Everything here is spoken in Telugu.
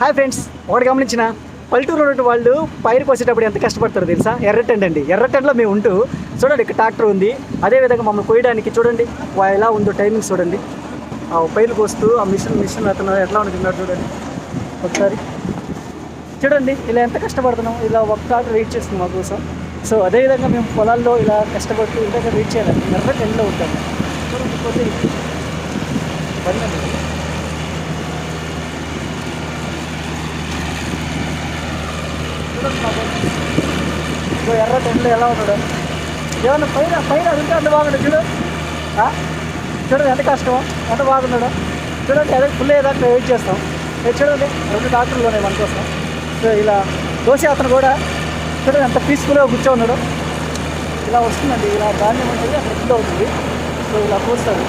హాయ్ ఫ్రెండ్స్, ఒకటి గమనించిన పల్లెటూరు ఉన్నట్టు వాళ్ళు పైరు కోసేటప్పుడు ఎంత కష్టపడతారో తెలుసా? ఎర్రటెండ అండి. ఎర్రటెండలో మేము ఉంటూ చూడండి, ఇక్కడ ట్రాక్టర్ ఉంది. అదేవిధంగా మమ్మల్ని కోయడానికి చూడండి ఎలా ఉందో టైమింగ్స్ చూడండి. ఆ పైరు కోస్తూ ఆ మిషన్ అతను ఎట్లా ఉంటున్నాడు చూడండి ఒకసారి. చూడండి ఇలా ఎంత కష్టపడుతున్నాం, ఇలా ఒక ట్రాక్టర్ వెయిట్ చేస్తున్నాం మా కోసం. సో అదేవిధంగా మేము పొలాల్లో ఇలా కష్టపడుతూ ఇంతగా వెయిట్ చేయాలి. ఎర్రటెండలో ఉంటాము చూడండి. పోతే ఎర్ర టెంట్లో ఎలా ఉన్నాడు? ఏమన్నా పైన అదింటే అంత బాగుండదు. చూడండి ఎంత కష్టమో, ఎంత బాగున్నాడు చూడండి. అదే ఫుల్ అయ్యేదాకా వెయిట్ చేస్తాం. చూడండి 2 డాక్టర్లు ఉన్నాయి మన కోసం. సో ఇలా దోశ అతను కూడా చూడండి ఎంత పీస్ఫుల్గా కూర్చో ఉన్నాడు. ఇలా వస్తుందండి, ఇలా ధాన్యం ఉంటుంది, అక్కడ ఫుల్ అవుతుంది. సో ఇలా కూర్చోడు.